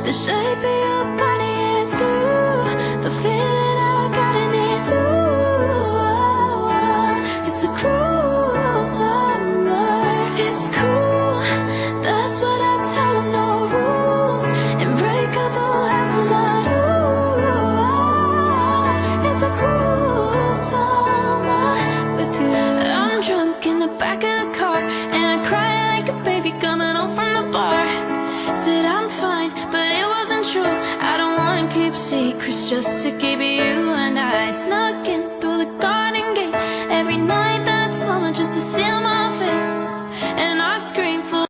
The shape of your body is blue. The feeling I got in it too. It's a cruel summer. It's cool, that's what I tell them. No rules, unbreakable, have my rule. It's a cruel summer with you. I'm drunk in the back of the car, and I cry like a baby coming home from the bar. Said I'm fine, but it wasn't true. I don't wanna keep secrets just to keep you, and I snuck in